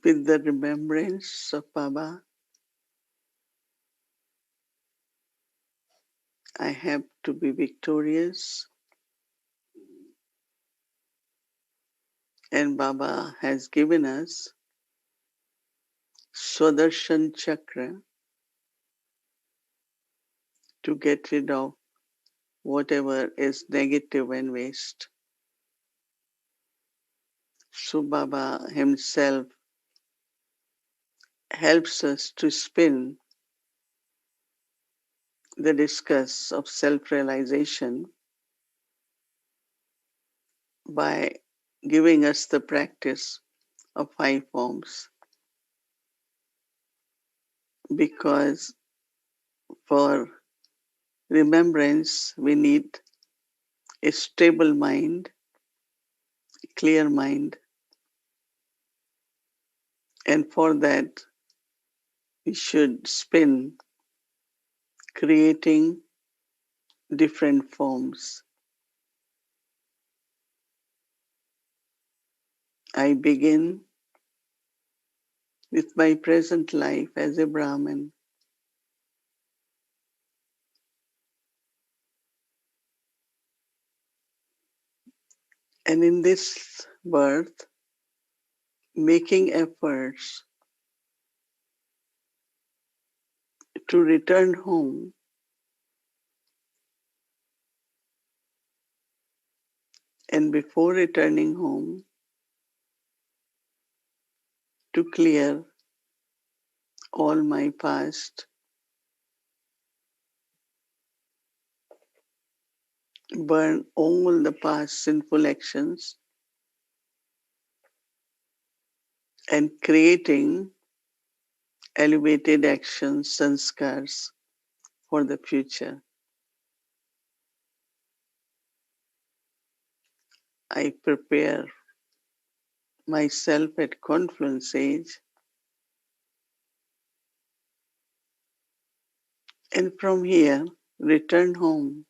with the remembrance of Baba, I have to be victorious, and Baba has given us Swadershan Chakra to get rid of whatever is negative and waste. So Baba himself helps us to spin the discus of self-realization by giving us the practice of 5 forms. Because for remembrance, we need a stable mind, clear mind, and for that, we should spin creating different forms. I begin with my present life as a Brahmin. And in this birth, making efforts to return home, and before returning home, to clear all my past, burn all the past sinful actions, and creating elevated actions, sanskars for the future. I prepare myself at confluence age, and from here return home,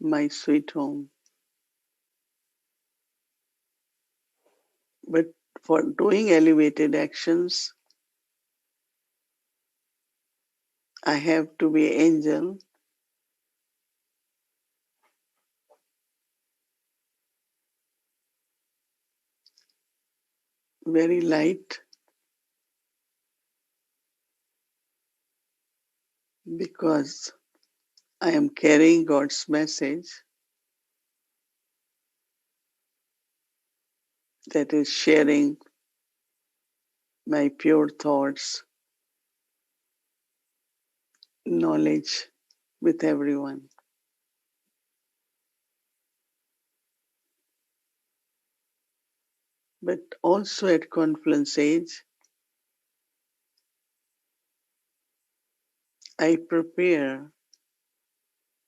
my sweet home. But for doing elevated actions, I have to be angel, very light, because I am carrying God's message, that is sharing my pure thoughts, knowledge with everyone. But also at confluence age, I prepare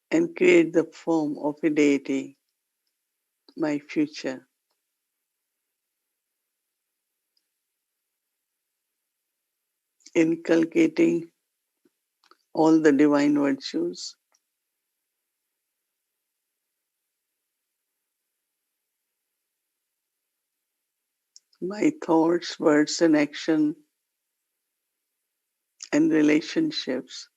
and create the form of a deity, my future, inculcating all the divine virtues. My thoughts, words, and action and relationships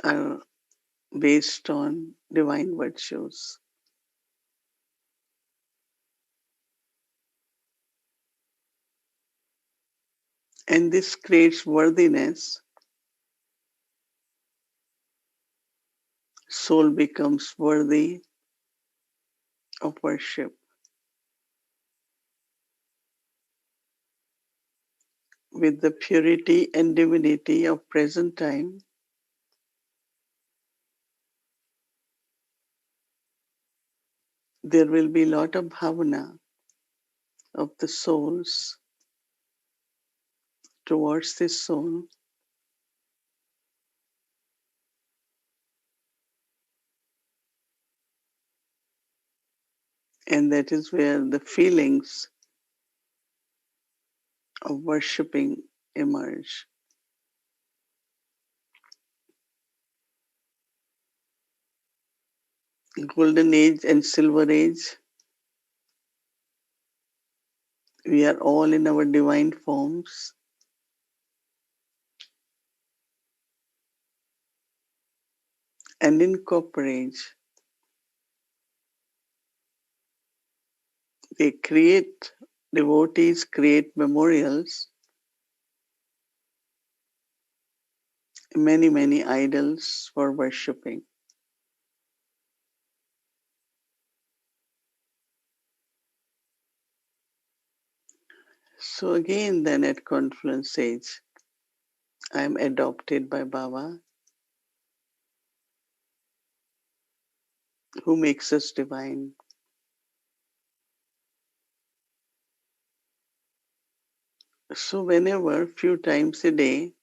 are based on divine virtues. And this creates worthiness. Soul becomes worthy of worship. With the purity and divinity of present time, there will be a lot of bhavana of the souls towards this soul. And that is where the feelings of worshipping emerge. golden age and silver age. We are all in our divine forms. And in copper age, they create, devotees create memorials, many, many idols for worshipping. So again, then at confluence age, I am adopted by Baba, who makes us divine. So whenever, few times a day,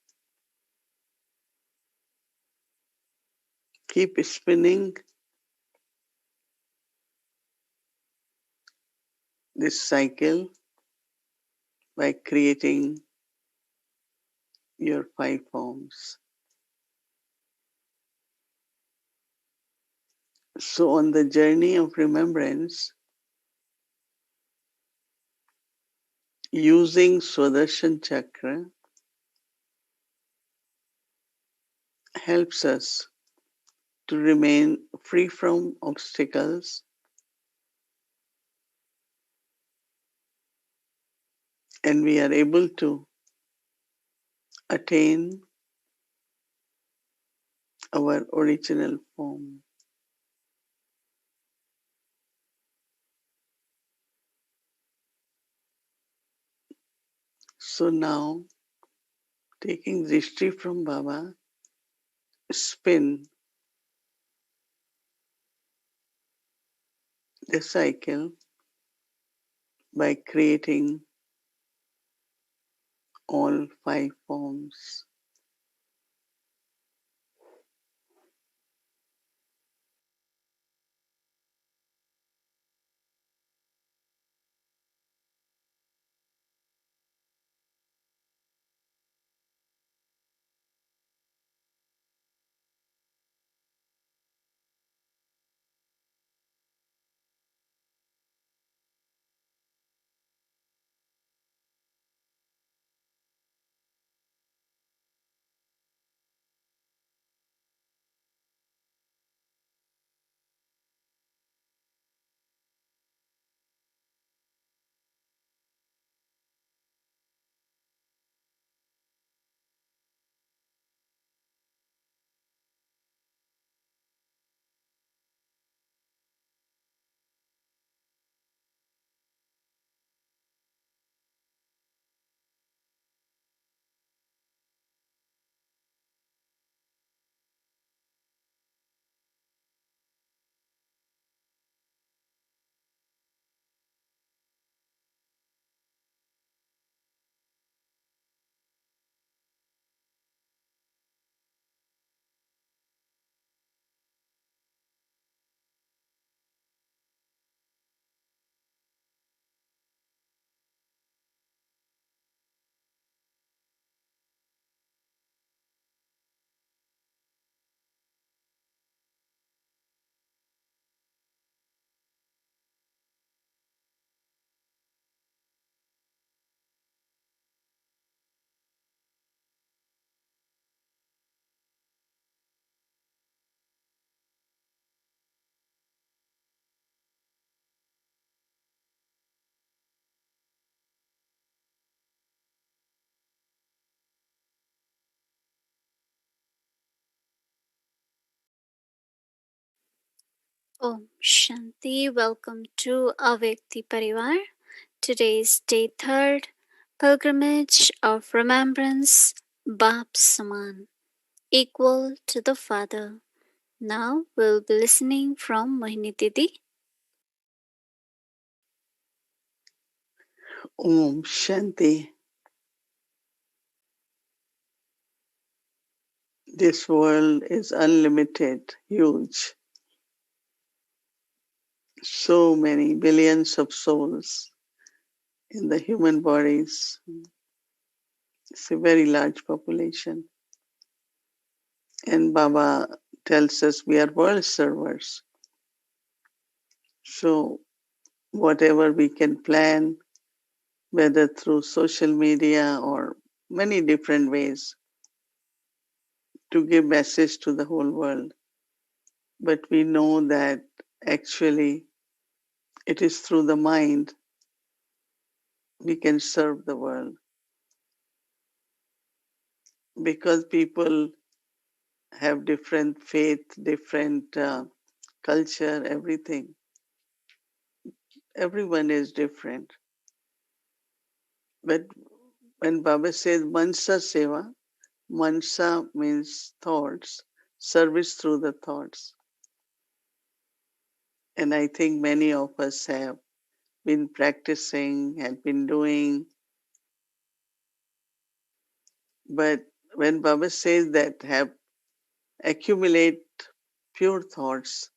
keep spinning this cycle by creating your five forms. So on the journey of remembrance, using Swadershan Chakra helps us to remain free from obstacles, and we are able to attain our original form. So now, taking Drishti from Baba, spin the cycle by creating all five forms. Om Shanti. Welcome to Avyakti Parivar. Today is day 3rd, pilgrimage of remembrance, Bapsamaan, equal to the Father. Now we'll be listening from Mohini Didi. Om Shanti. This world is unlimited, huge. So many billions of souls in the human bodies. It's a very large population. And Baba tells us we are world servers. So, whatever we can plan, whether through social media or many different ways to give message to the whole world. But we know that actually it is through the mind we can serve the world because people have different faith, different culture, everything. Everyone is different. But when Baba says Mansa Seva, Mansa means thoughts, service through the thoughts. And I think many of us have been practicing, have been doing. But when Baba says that have accumulate pure thoughts,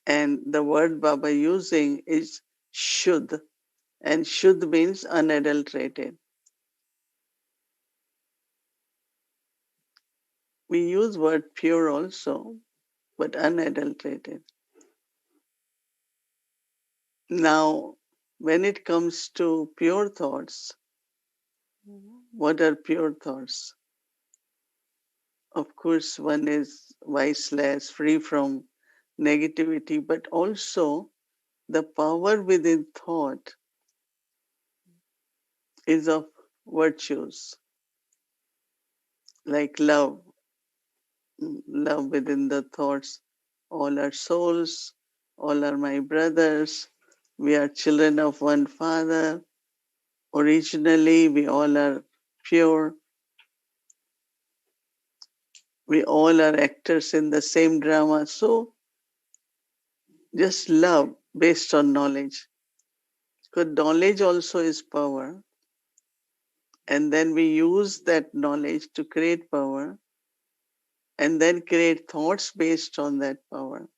and the word Baba using is Shuddh, and Shuddh means unadulterated. We use word pure also, but unadulterated. Now, when it comes to pure thoughts, what are pure thoughts? Of course, one is viceless, free from negativity, but also the power within thought is of virtues like love, love within the thoughts. All are souls, all are my brothers, we are children of one father. Originally, we all are pure. We all are actors in the same drama. So just love based on knowledge. Because knowledge also is power. And then we use that knowledge to create power and then create thoughts based on that power.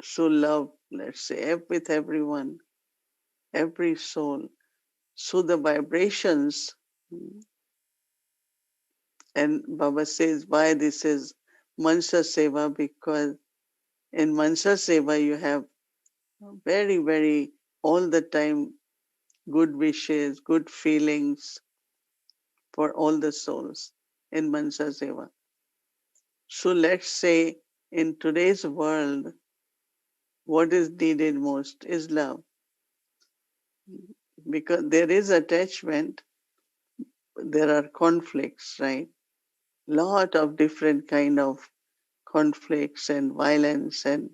So love, let's say, with everyone, every soul. So the vibrations, and Baba says why this is Mansa Seva, because in Mansa Seva you have very, very all the time good wishes, good feelings for all the souls in Mansa Seva. So let's say in today's world, what is needed most is love. Because there is attachment, there are conflicts, right? Lot of different kind of conflicts and violence, and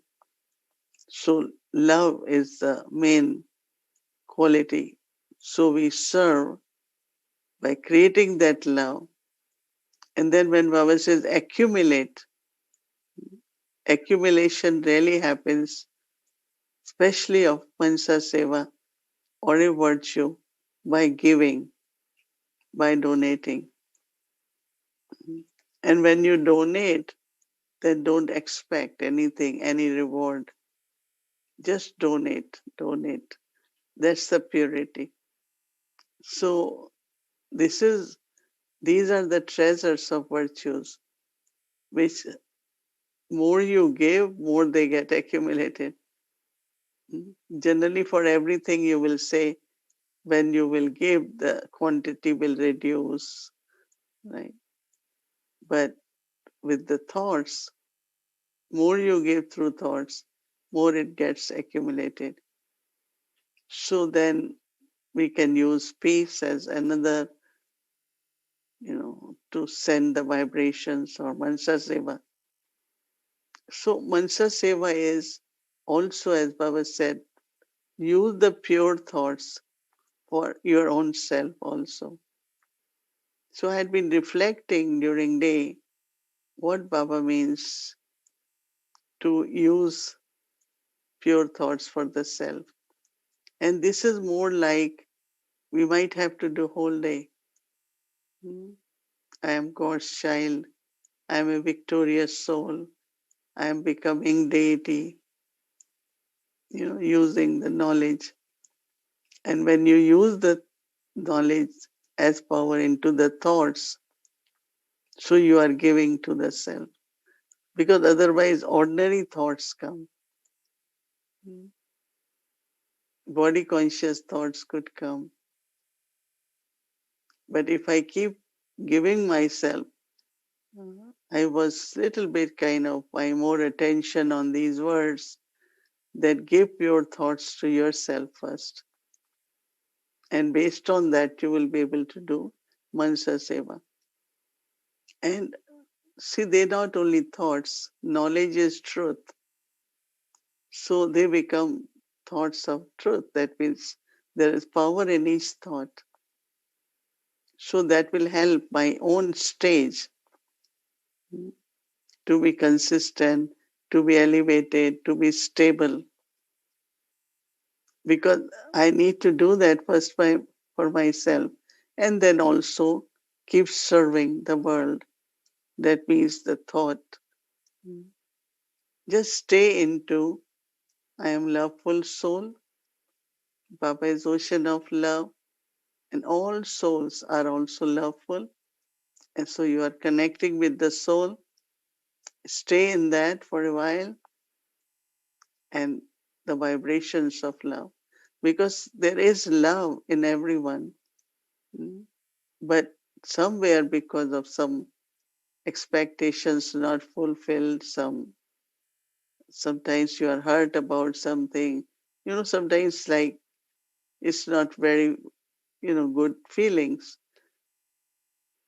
so love is the main quality. So we serve by creating that love. And then when Baba says accumulate, accumulation really happens, especially of Mansa Seva or a virtue, by giving, by donating. And when you donate, then don't expect anything, any reward. Just donate, donate. That's the purity. So this is these are the treasures of virtues, which more you give, more they get accumulated. Generally, for everything you will say, when you will give, the quantity will reduce, right? But with the thoughts, more you give through thoughts, more it gets accumulated. So then we can use peace as another, to send the vibrations or Mansa Seva. So Mansa Seva is also, as Baba said, use the pure thoughts for your own self also. So I had been reflecting during day what Baba means to use pure thoughts for the self. And this is more like we might have to do whole day. I am God's child. I am a victorious soul. I am becoming deity, using the knowledge. And when you use the knowledge as power into the thoughts, so you are giving to the self. because otherwise ordinary thoughts come. Body conscious thoughts could come. But if I keep giving myself, I was little bit kind of paying more attention on these words that give pure thoughts to yourself first. And based on that, you will be able to do Mansa Seva. And see, they're not only thoughts, knowledge is truth. So they become thoughts of truth. That means there is power in each thought. So that will help my own stage to be consistent, to be elevated, to be stable. Because I need to do that first for myself and then also keep serving the world. That means the thought. Just stay into I am loveful soul. Baba is ocean of love, and all souls are also loveful. And so you are connecting with the soul. Stay in that for a while and the vibrations of love. Because there is love in everyone. But somewhere, because of some expectations not fulfilled, sometimes you are hurt about something. Sometimes like it's not very, good feelings.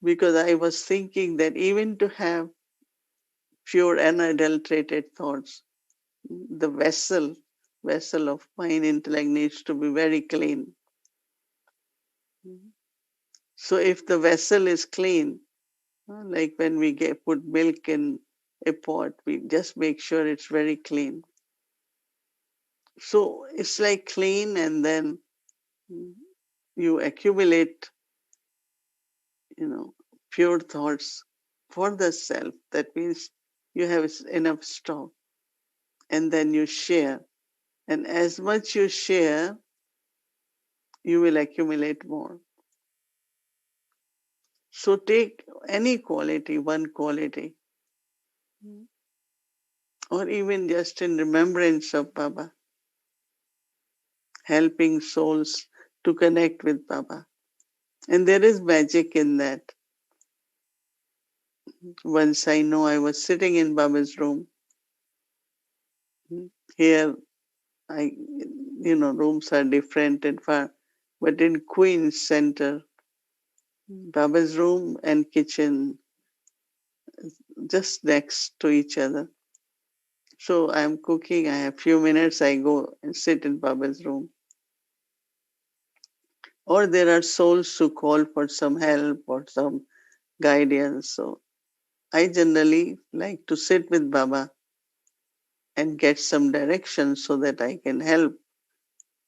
Because I was thinking that even to have pure unadulterated thoughts, the vessel of mind intellect needs to be very clean. So if the vessel is clean, like when we put milk in a pot, we just make sure it's very clean. So it's like clean, and then you accumulate, you know, pure thoughts for the self. That means you have enough stock, and then you share. And as much you share, you will accumulate more. So take any quality, one quality, or even just in remembrance of Baba, helping souls to connect with Baba. And there is magic in that. Once I know I was sitting in Baba's room. Here, rooms are different and far, but in Queen's Center, Baba's room and kitchen just next to each other. So I'm cooking, I have few minutes, I go and sit in Baba's room. Or there are souls who call for some help or some guidance. So I generally like to sit with Baba and get some direction so that I can help.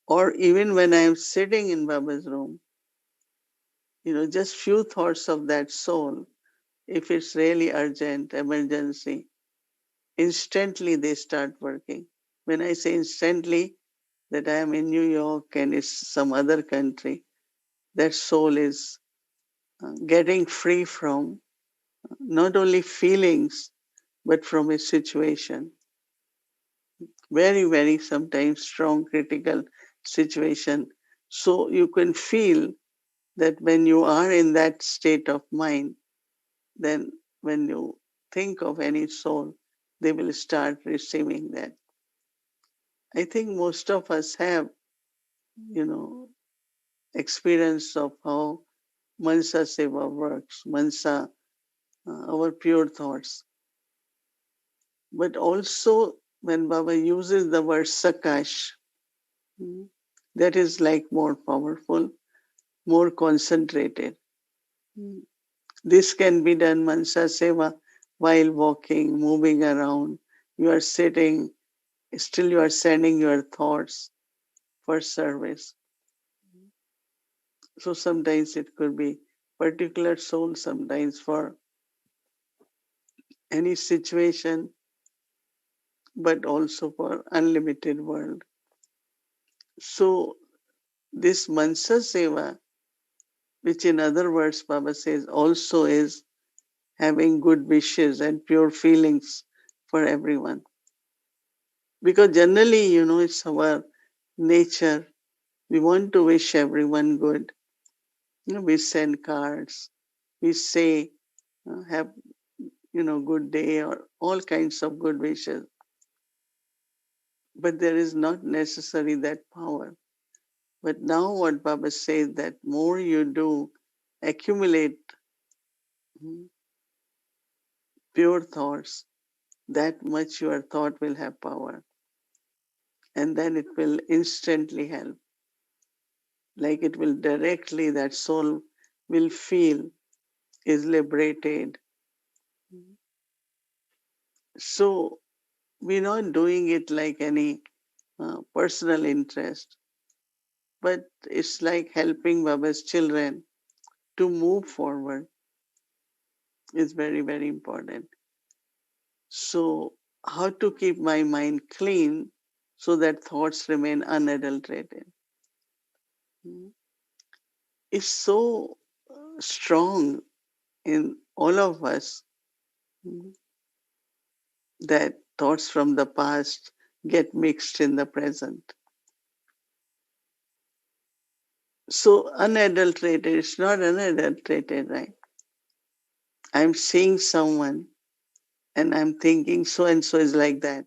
Or even when I am sitting in Baba's room, just few thoughts of that soul, if it's really urgent, emergency, instantly they start working. When I say instantly, that I am in New York and it's some other country, that soul is getting free from not only feelings, but from a situation. Very, very sometimes strong critical situation. So you can feel that when you are in that state of mind, then when you think of any soul, they will start receiving that. I think most of us have, you know, experience of how Mansa Seva works, Mansa, our pure thoughts. But also when Baba uses the word Sakash, that is like more powerful, more concentrated. This can be done Mansa Seva while walking, moving around. You are sitting, still you are sending your thoughts for service. So sometimes it could be particular soul, sometimes for any situation, but also for unlimited world. So this Mansa Seva, which in other words Baba says also is having good wishes and pure feelings for everyone. Because generally, it's our nature. We want to wish everyone good. We send cards. We say, have, good day or all kinds of good wishes. But there is not necessarily that power. But now what Baba says that more you do accumulate mm, pure thoughts, that much your thought will have power. And then it will instantly help. Like it will directly, that soul will feel is liberated. So we're not doing it like any personal interest, but it's like helping Baba's children to move forward is very, very important. So, how to keep my mind clean so that thoughts remain unadulterated? Mm. It's so strong in all of us mm, that thoughts from the past get mixed in the present. So, unadulterated, it's not unadulterated, right? I'm seeing someone and I'm thinking so and so is like that.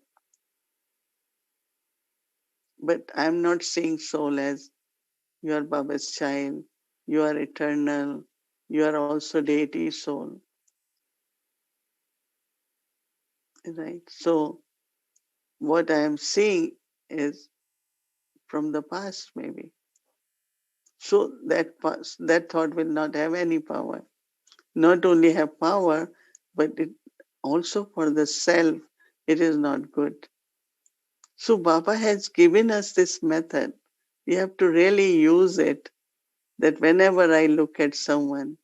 But I'm not seeing soul as you are Baba's child, you are eternal, you are also deity soul, right? So what I am seeing is from the past, maybe. So that thought will not have any power. Not only have power, but it also for the self, it is not good. So Baba has given us this method. We have to really use it. That whenever I look at someone,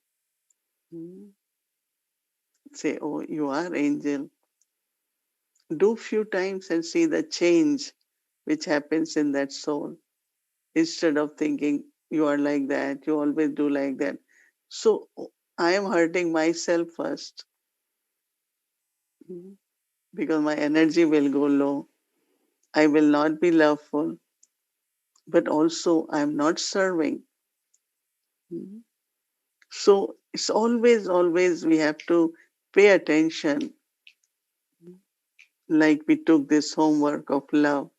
hmm, say, "Oh, you are angel." Do few times and see the change which happens in that soul instead of thinking you are like that, you always do like that. So I am hurting myself first mm, because my energy will go low. I will not be loveful, but also I am not serving. Mm. So it's always we have to pay attention, like we took this homework of love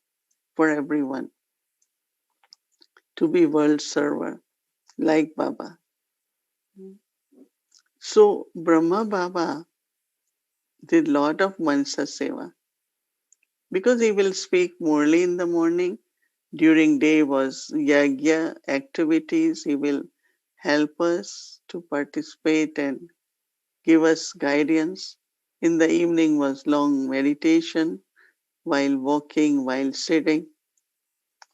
for everyone to be world server like Baba. So Brahma Baba did lot of Mansa Seva because he will speak morely in the morning. During day was yagya activities. He will help us to participate and give us guidance. In the evening was long meditation while walking, while sitting.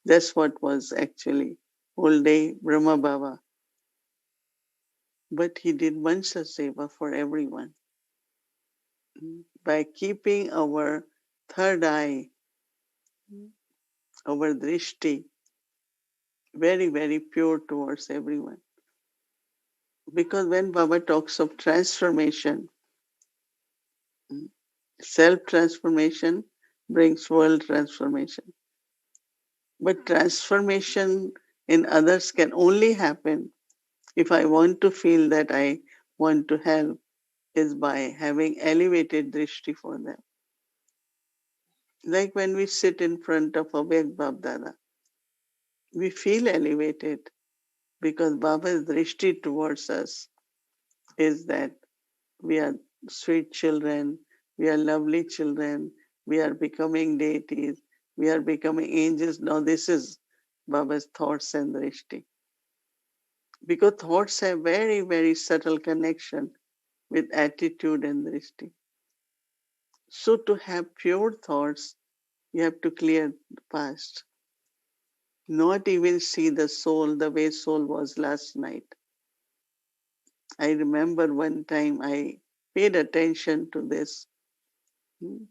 That's what was actually whole day Brahma Baba. But he did Mansa Seva for everyone by keeping our third eye, our drishti, very, very pure towards everyone. Because when Baba talks of transformation, self transformation brings world transformation. But transformation in others can only happen if I want to feel that I want to help, is by having elevated drishti for them. Like when we sit in front of a big Bab Dada, we feel elevated because Baba's drishti towards us is that we are sweet children, we are lovely children, we are becoming deities, we are becoming angels. Now, this is Baba's thoughts and drishti. Because thoughts have very, very subtle connection with attitude and drishti. So, to have pure thoughts, you have to clear the past, not even see the soul the way soul was last night. I remember one time I paid attention to this.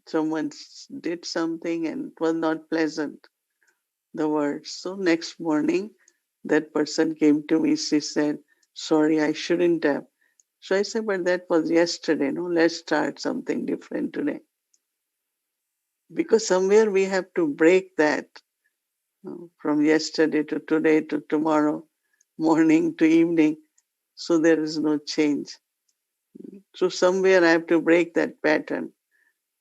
Someone did something and it was not pleasant, the words. So next morning, that person came to me. She said, "Sorry, I shouldn't have." So I said, "But that was yesterday. No, let's start something different today." because somewhere we have to break that, from yesterday to today to tomorrow, morning to evening, so there is no change. So somewhere I have to break that pattern.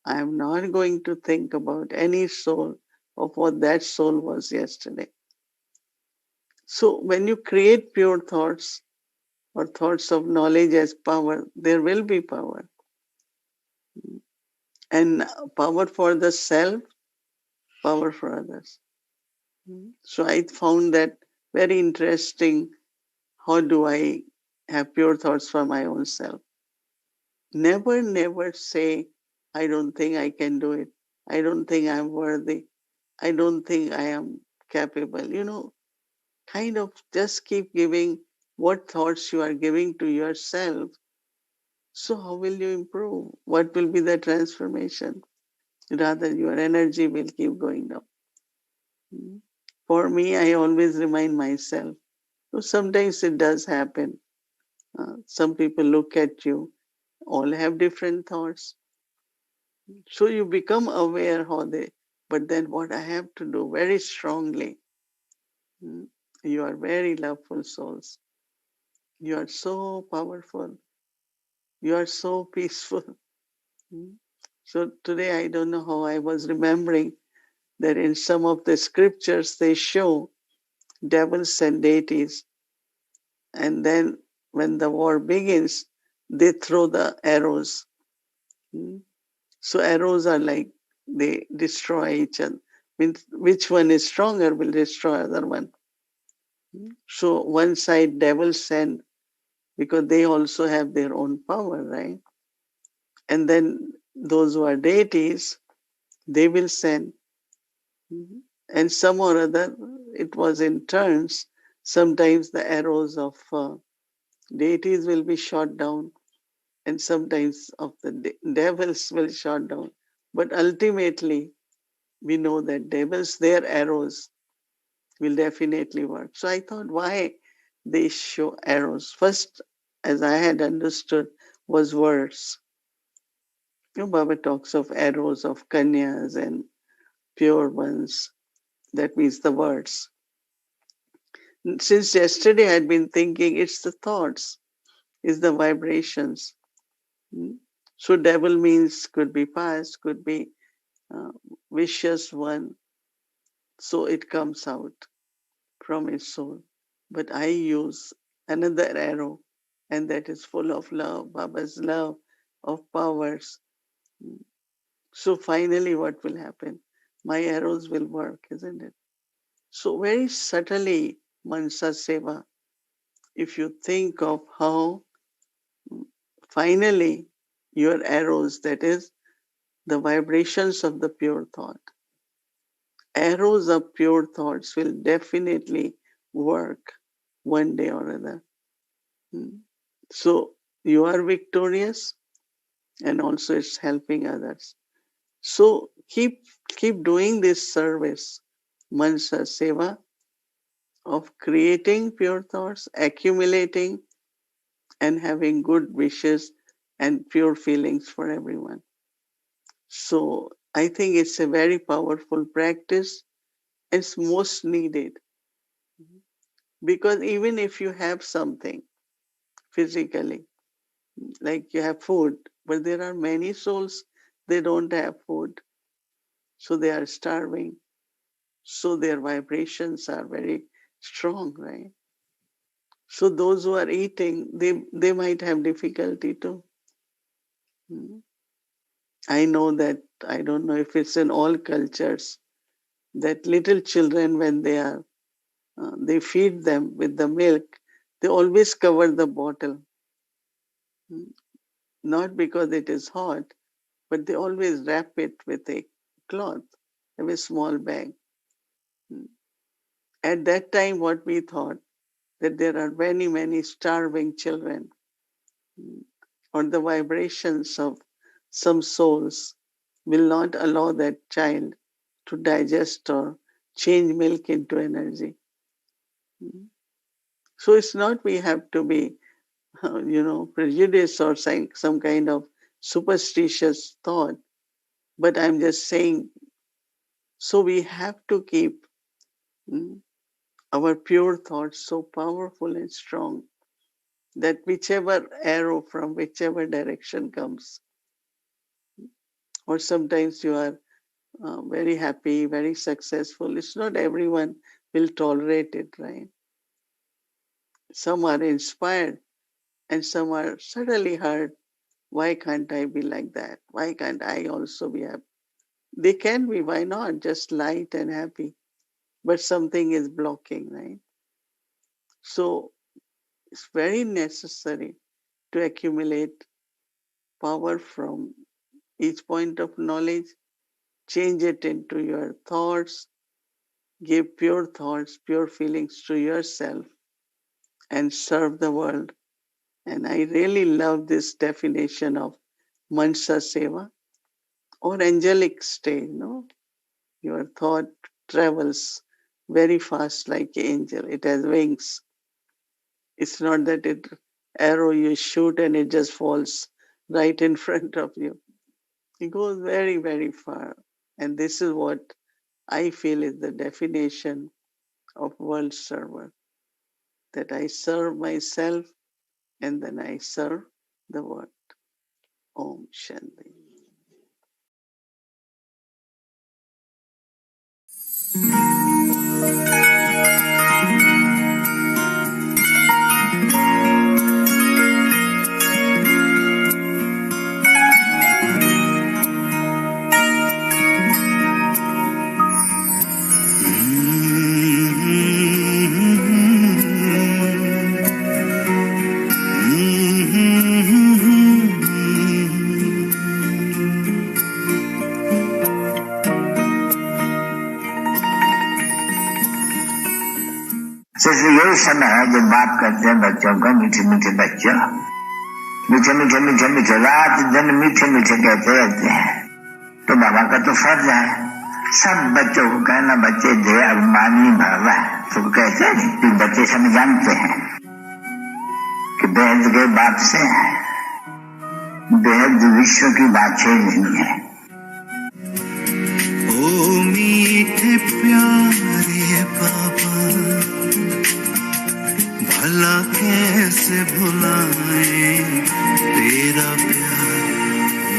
I am not going to think about any soul of what that soul was yesterday. So when you create pure thoughts or thoughts of knowledge as power, there will be power. And power for the self, power for others. So I found that very interesting. How do I have pure thoughts for my own self? Never, never say, I don't think I can do it. I don't think I'm worthy. I don't think I am capable. Kind of just keep giving what thoughts you are giving to yourself. So, how will you improve? What will be the transformation? Rather, your energy will keep going down. For me, I always remind myself. So sometimes it does happen. Some people look at you, all have different thoughts. So you become aware how they, but then what I have to do very strongly. mm, You are very loveful souls. You are so powerful. You are so peaceful. Mm. So today I don't know how I was remembering that in some of the scriptures they show devils and deities, and then when the war begins, they throw the arrows. Mm. So arrows are like they destroy each other. Means which one is stronger will destroy other one. So one side devils send because they also have their own power, right? And then those who are deities, they will send. And some or other, it was in turns. Sometimes the arrows of deities will be shot down, and sometimes of the devils will shot down. But ultimately, we know that devils, their arrows will definitely work. So I thought, why they show arrows? First, as I had understood, was words. Baba talks of arrows of kanyas and pure ones. That means the words. Since yesterday, I had been thinking it's the thoughts, it's the vibrations. Mm. So devil means could be past, could be uh, vicious one. So it comes out from his soul. But I use another arrow, and that is full of love, Baba's love of powers. So finally, what will happen? My arrows will work, isn't it? So, very subtly, Mansa Seva, if you think of how finally your arrows, that is the vibrations of the pure thought, arrows of pure thoughts will definitely work one day or other. Hmm. So you are victorious, and also it's helping others. So keep doing this service, Mansa Seva, of creating pure thoughts, accumulating, and having good wishes and pure feelings for everyone. So I think it's a very powerful practice. It's most needed because even if you have something physically, like you have food, but there are many souls, they don't have food, so they are starving. So their vibrations are very strong, right? So those who are eating, they might have difficulty too. Hmm. I know that, I don't know if it's in all cultures, that little children, when they feed them with the milk, they always cover the bottle. Hmm. Not because it is hot, but they always wrap it with a cloth, have a small bag. Hmm. At that time, what we thought, that there are many, many starving children, or the vibrations of some souls will not allow that child to digest or change milk into energy. So it's not we have to be, prejudiced or some kind of superstitious thought, but I'm just saying So we have to keep our pure thoughts so powerful and strong that whichever arrow from whichever direction comes, or sometimes you are very happy, very successful, it's not everyone will tolerate it, right? Some are inspired and some are suddenly hurt. Why can't I be like that? Why can't I also be happy? They can be, why not? Just light and happy. But something is blocking, right? So it's very necessary to accumulate power from each point of knowledge, change it into your thoughts, give pure thoughts, pure feelings to yourself, and serve the world. And I really love this definition of Mansa Seva or angelic state, no? Your thought travels very fast like an angel. It has wings. It's not that it arrow you shoot and it just falls right in front of you. It goes very, very far. And this is what I feel is the definition of world server. That I serve myself and then I serve the world. Om Shanti. यही समय है जब बाप कहते हैं बच्चों को, मीठे मीठे बच्चों, मीठे मीठे मीठे मीठे रात दिन मीठे मीठे कहते रहते हैं। तो बाबा का तो फर्ज है सब बच्चों को कहना, बच्चे दे अभिमानी भरवा, तो कहते हैं कि बच्चे सब जानते हैं कि बेहद के बाप से बेहद विश्व की बात ही नहीं है। ओ मीठे प्यारे बाबा, भला कैसे भुलाए तेरा प्यार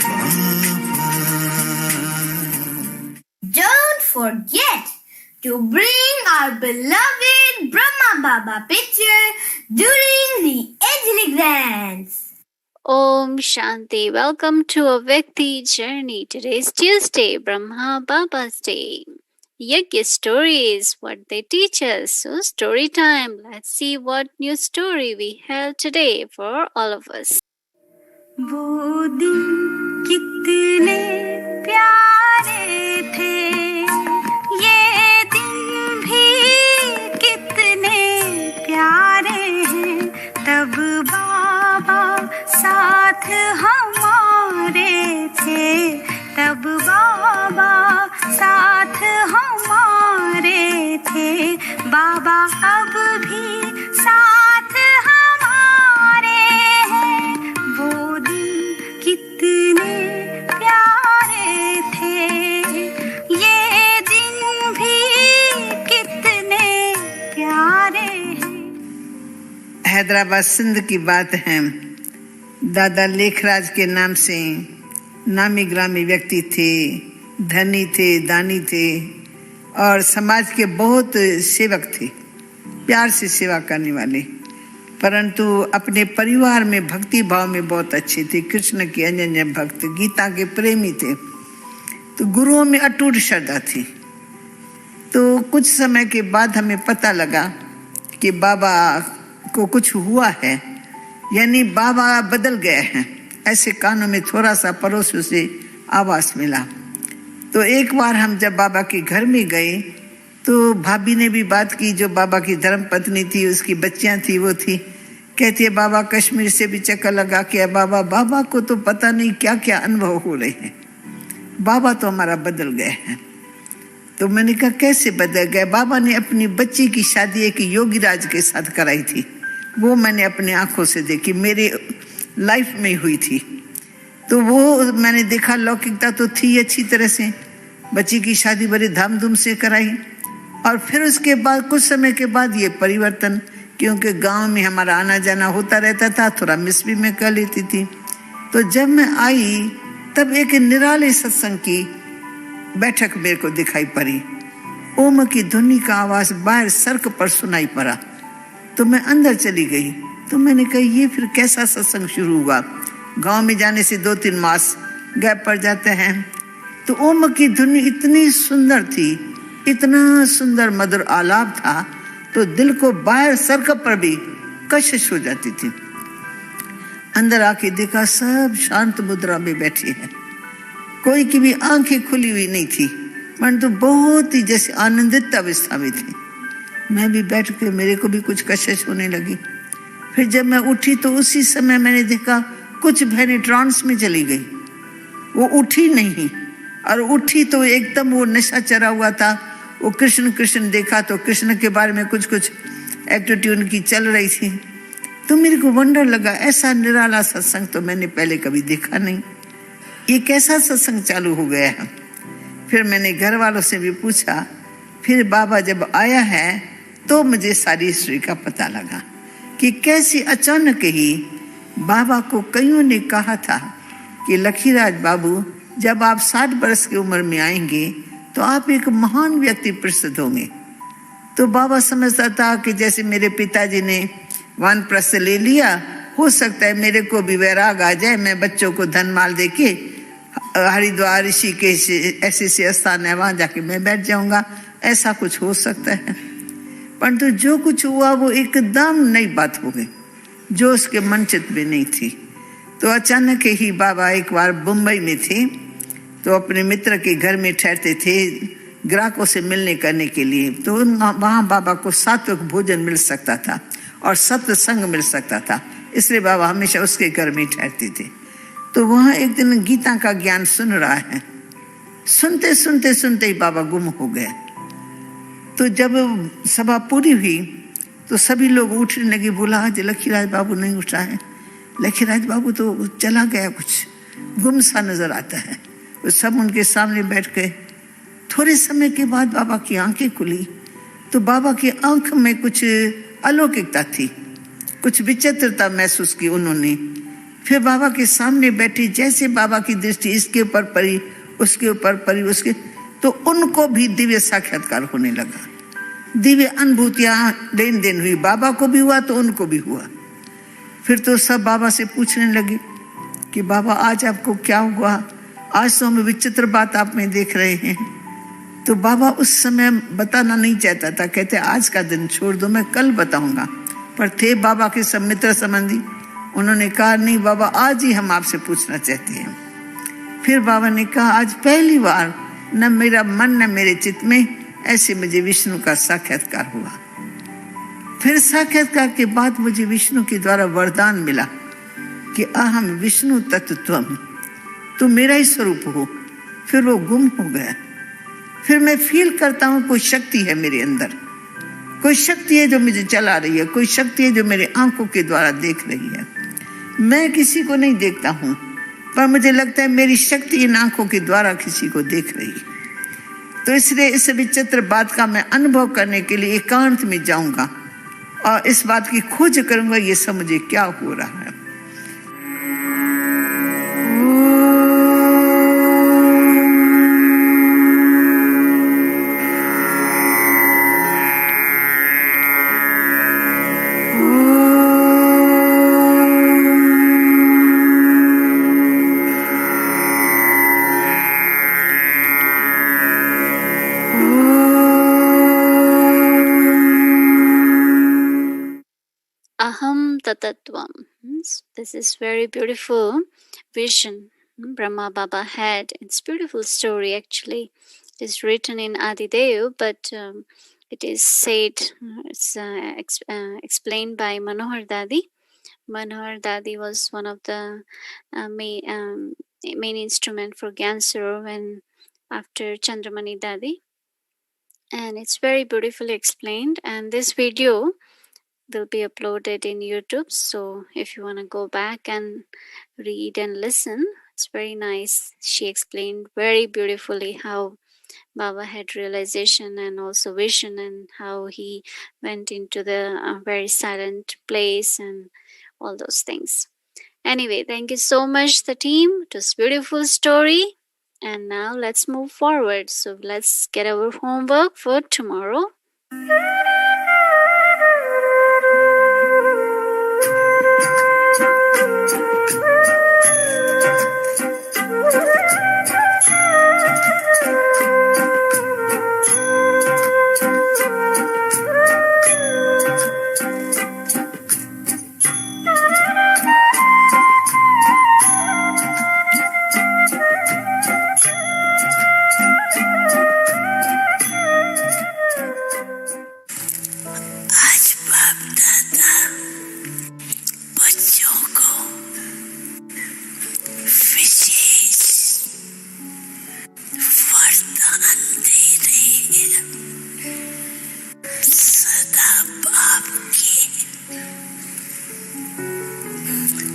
बाबा। Don't forget to bring our beloved Brahma Baba picture during the angelic dance. Om Shanti. Welcome to a Vyakti journey. Today is Tuesday, Brahma Baba's Day. Yajna stories, what they teach us. So story time. Let's see what new story we have today for all of us. वो दिन कितने प्यारे थे, ये दिन भी कितने प्यारे हैं, तब बाबा साथ हमारे थे, तब बाबा साथ हमारे थे, बाबा अब भी साथ हमारे हैं, वो दिन कितने प्यारे थे, ये दिन भी कितने प्यारे हैं। हैदराबाद सिंध की बात है। दादा लेखराज के नाम से नामी ग्रामी व्यक्ति थे, धनी थे, दानी थे और समाज के बहुत सेवक थे, प्यार से सेवा करने वाले, परंतु अपने परिवार में भक्ति भाव में बहुत अच्छे थे। कृष्ण के अनन्य भक्त, गीता के प्रेमी थे, तो गुरुओं में अटूट श्रद्धा थी। तो कुछ समय के बाद हमें पता लगा कि बाबा को कुछ हुआ है, यानी बाबा बदल गए हैं, ऐसे कानों में थोड़ा सा पड़ोसियों से आवाज मिला। तो एक बार हम जब बाबा के घर में गए तो भाभी ने भी बात की, जो बाबा की धर्म पत्नी थी, उसकी बच्चियां थी, वो थी, कहती है बाबा कश्मीर से भी चक्कर लगा के बाबा, बाबा को तो पता नहीं क्या क्या अनुभव हो रहे हैं, बाबा तो हमारा बदल गए हैं। तो मैंने कहा कैसे बदल गए? बाबा ने अपनी बच्ची की शादी एक योगी राज के साथ कराई थी, वो मैंने अपनी आंखों से देखी, मेरे लाइफ में हुई थी। तो वो मैंने देखा, लौकिकता तो थी अच्छी तरह से, बच्ची की शादी बड़ी धामधूम से कराई। और फिर उसके बाद कुछ समय के बाद ये परिवर्तन, क्योंकि गांव में हमारा आना जाना होता रहता था, थोड़ा मिस भी मैं कर लेती थी। तो जब मैं आई तब एक निराले सत्संग की बैठक मेरे को दिखाई पड़ी। ओम की ध्वनि का आवाज बाहर सड़क पर सुनाई पड़ा। तो मैं अंदर चली गई। तो मैंने कहा ये फिर कैसा सत्संग शुरू हुआ। गांव में जाने से 2-3 मास गैप पड़ जाते हैं। तो ओम की ध्वनि इतनी सुंदर थी, इतना सुंदर मधुर आलाप था, तो दिल को बाहर सड़क पर भी कशिश हो जाती थी। अंदर आके देखा सब शांत मुद्रा में बैठी है, कोई की भी आंखें खुली हुई नहीं थी, परंतु बहुत ही जैसे आनंदित अवस्था में थी। मैं भी बैठ के मेरे को भी कुछ कशिश होने लगी। फिर जब मैं उठी तो उसी समय मैंने देखा कुछ बहनें ट्रांस में चली गई। वो उठी नहीं, और उठी तो एकदम वो नशा चढ़ा हुआ था। वो कृष्ण कृष्ण देखा तो कृष्ण के बारे में कुछ कुछ एटीट्यूड उनकी चल रही थी। तो मेरे को वंडर लगा, ऐसा निराला सत्संग तो मैंने पहले कभी देखा नहीं, ये कैसा सत्संग चालू हो गया है। फिर मैंने घर वालों से भी पूछा। फिर बाबा जब आया है तो मुझे सारी हिस्ट्री का पता लगा कि कैसे अचानक ही बाबा को कईयों ने कहा था कि लखीराज बाबू, जब आप 60 वर्ष की उम्र में आएंगे तो आप एक महान व्यक्ति प्रसिद्ध होंगे। तो बाबा समझता था कि जैसे मेरे पिताजी ने वानप्रस्थ ले लिया, हो सकता है मेरे को भी वैराग आ जाए, मैं बच्चों को धन माल देके हरिद्वार ऋषिकेश ऐसे स्थान है वहां जाके मैं बैठ जाऊंगा, ऐसा कुछ हो सकता है। परंतु जो कुछ हुआ वो एकदम नई बात हो गई, जो उसके मन चित में नहीं थी। तो अचानक ही बाबा एक बार मुंबई में थे, तो अपने मित्र के घर में ठहरते थे ग्राहकों से मिलने करने के लिए। तो वहाँ बाबा को सात्विक भोजन मिल सकता था और सत्संग मिल सकता था, इसलिए बाबा हमेशा उसके घर में ठहरते थे। तो वहाँ एक दिन गीता का ज्ञान सुन रहा है, सुनते सुनते सुनते ही बाबा गुम हो गए। तो जब सभा पूरी हुई तो सभी लोग उठने लगे, बोला आज लखीराज बाबू नहीं उठा है, लखीराज बाबू तो चला गया, कुछ गुम सा नजर आता है। वो सब उनके सामने बैठ गए। थोड़े समय के बाद बाबा की आंखें खुली तो बाबा की आंख में कुछ अलौकिकता थी, कुछ विचित्रता महसूस की उन्होंने। फिर बाबा के सामने बैठी, जैसे बाबा की दृष्टि इसके ऊपर पड़ी, उसके ऊपर पड़ी, उसके, तो उनको भी दिव्य साक्षात्कार होने लगा, दिव्य अनुभूतियां लेन देन हुई। बाबा को भी हुआ तो उनको भी हुआ। फिर तो सब बाबा से पूछने लगे कि बाबा आज आपको क्या हुआ, आज तो हम विचित्र बात आप में देख रहे हैं। तो बाबा उस समय बताना नहीं चाहता था, कहते आज का दिन छोड़ दो, मैं कल बताऊंगा। पर थे बाबा के सब मित्र संबंधी, उन्होंने कहा नहीं बाबा आज ही हम आपसे पूछना चाहते हैं। फिर बाबा ने कहा आज पहली बार न मेरा मन न मेरे चित्त में ऐसे मुझे विष्णु का साक्षात्कार हुआ। फिर साक्षात्कार के बाद मुझे विष्णु के द्वारा वरदान मिला कि अहम विष्णु तत्त्वम, तो मेरा ही स्वरूप हो। फिर वो गुम हो गया। फिर मैं फील करता हूँ कोई शक्ति है मेरे अंदर, कोई शक्ति है जो मुझे चला रही है, कोई शक्ति है जो मेरे आंखों के द्वारा देख रही है। मैं किसी को नहीं देखता हूँ, पर मुझे लगता है मेरी शक्ति इन आंखों के द्वारा किसी को देख रही है। तो इसलिए इस विचित्र बात का मैं अनुभव करने के लिए एकांत में जाऊंगा और इस बात की खोज करूंगा, ये सब मुझे क्या हो रहा है। Aham Tatatvam. This is very beautiful vision Brahma Baba had. It's beautiful story actually. It is written in Adidev, but it is said, it's explained by Manohar Dadi. Manohar Dadi was one of the main instrument for Gyansur when after Chandramani Dadi. And it's very beautifully explained. And this video will be uploaded in YouTube. So if you want to go back and read and listen, it's very nice. She explained very beautifully how Baba had realization and also vision, and how he went into the very silent place and all those things. Anyway, thank you so much, the team. It was a beautiful story. And now let's move forward. So let's get our homework for tomorrow. आज बाप दादा बच्चों को विशेष वरदान दे रहे हैं। सदा बाप के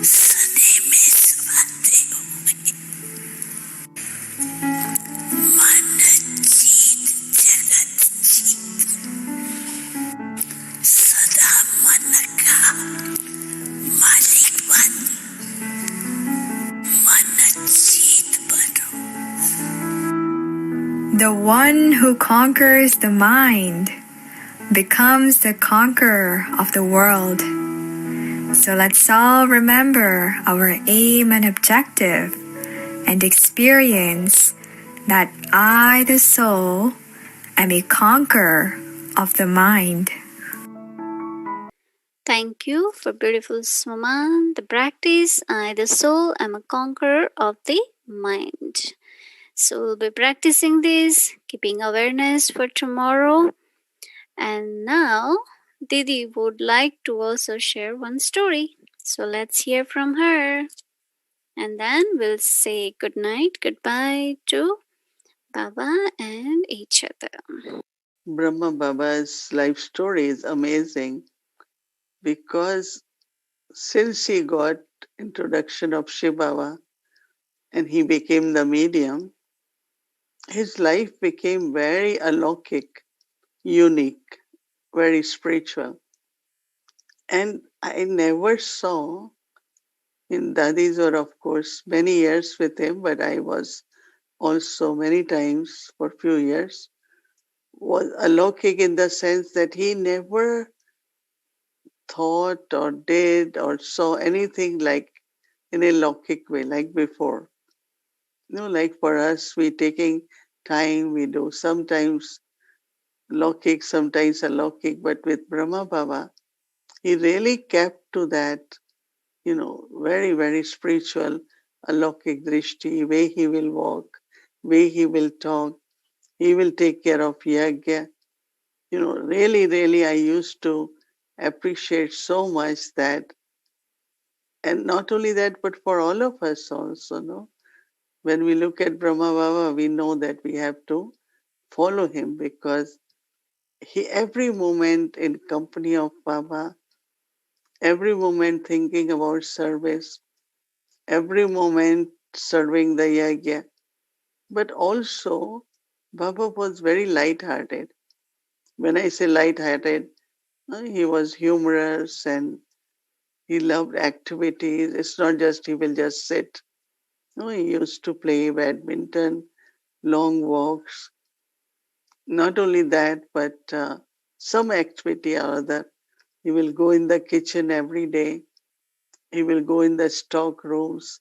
सने में समाते हुए मन जीत जगत जीत, सदा मन का मालिक बन, मन जीत बनो। The one who conquers the mind becomes the conqueror of the world. So let's all remember our aim and objective and experience that I, the soul, am a conqueror of the mind. Thank you for beautiful Swaman. The practice, I, the soul, am a conqueror of the mind. So we'll be practicing this, keeping awareness for tomorrow. And now, Didi would like to also share one story. So let's hear from her. And then we'll say good night, goodbye to Baba and each other. Brahma Baba's life story is amazing because since he got introduction of Shiv Baba and he became the medium, his life became very alokik, unique, very spiritual. And I never saw in Dadis were of course many years with him, but I was also many times for few years, was alokik in the sense that he never thought or did or saw anything like in a Lokik way, like before. Like for us, we taking time, we do sometimes Lokik, sometimes Alokik, but with Brahma Baba, he really kept to that, very, very spiritual Alokik Drishti, way he will walk, way he will talk, he will take care of Yagya. Really, really, I used to appreciate so much that. And not only that, but for all of us also, no? When we look at Brahma Baba, we know that we have to follow him because he every moment in company of Baba, every moment thinking about service, every moment serving the yagya. But also, Baba was very light-hearted. When I say light-hearted, he was humorous and he loved activities. It's not just he will just sit. No, he used to play badminton, long walks. Not only that, but some activity or other. He will go in the kitchen every day. He will go in the stock rooms.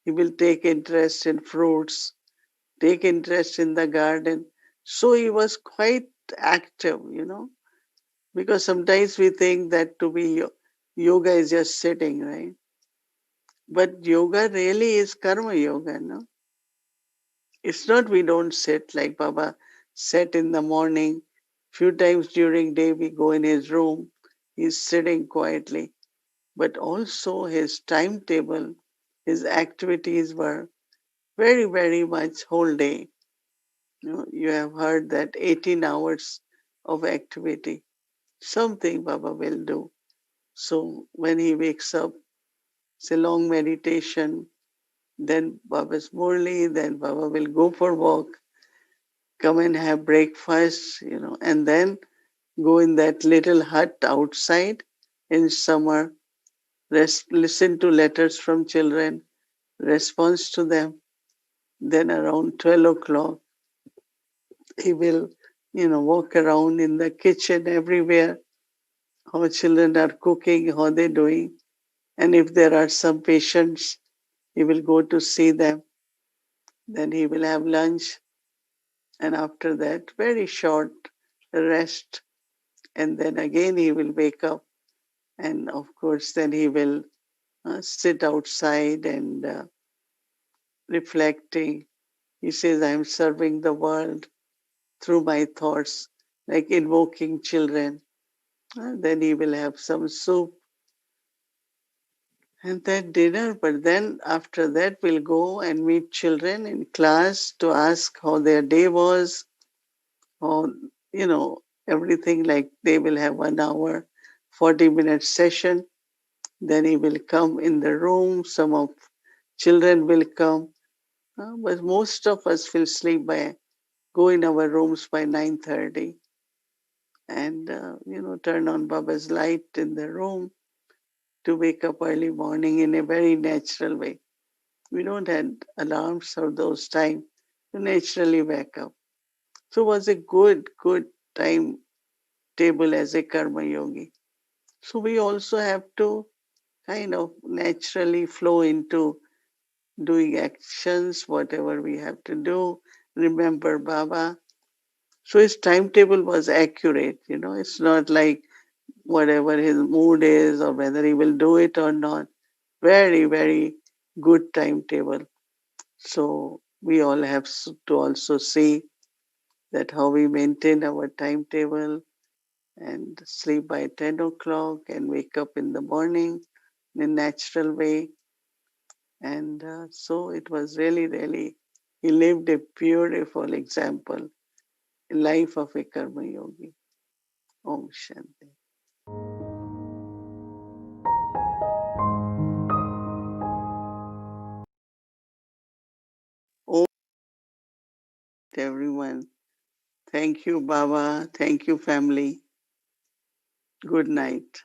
He will take interest in fruits, take interest in the garden. So he was quite active, because sometimes we think that to be yoga is just sitting, right? But yoga really is karma yoga, no? It's not we don't sit like Baba sat in the morning. Few times during day we go in his room. He's sitting quietly. But also his timetable, his activities were very, very much whole day. You have heard that 18 hours of activity. Something Baba will do. So when he wakes up, it's a long meditation. Then Baba's Murli, then Baba will go for walk. come and have breakfast, and then go in that little hut outside in summer, listen to letters from children, response to them. Then around 12 o'clock, he will, walk around in the kitchen everywhere, how children are cooking, how they're doing. And if there are some patients, he will go to see them. Then he will have lunch. And after that, very short rest. And then again, he will wake up. And of course, then he will sit outside and reflecting. He says, I'm serving the world through my thoughts, like invoking children. Then he will have some soup and then dinner. But then after that, we'll go and meet children in class to ask how their day was, or, everything. Like they will have 1 hour, 40-minute session. Then he will come in the room. Some of children will come, but most of us will go in our rooms by 9:30, and turn on Baba's light in the room to wake up early morning in a very natural way. We don't have alarms or those time to naturally wake up. So it was a good time table as a karma yogi. So we also have to kind of naturally flow into doing actions, whatever we have to do. Remember Baba. So his timetable was accurate. It's not like whatever his mood is or whether he will do it or not. Very, very good timetable. So we all have to also see that how we maintain our timetable and sleep by 10 o'clock and wake up in the morning in a natural way. And so it was really, really, he lived a beautiful example, life of a karma yogi. Om Shanti. Om everyone. Thank you, Baba. Thank you, family. Good night.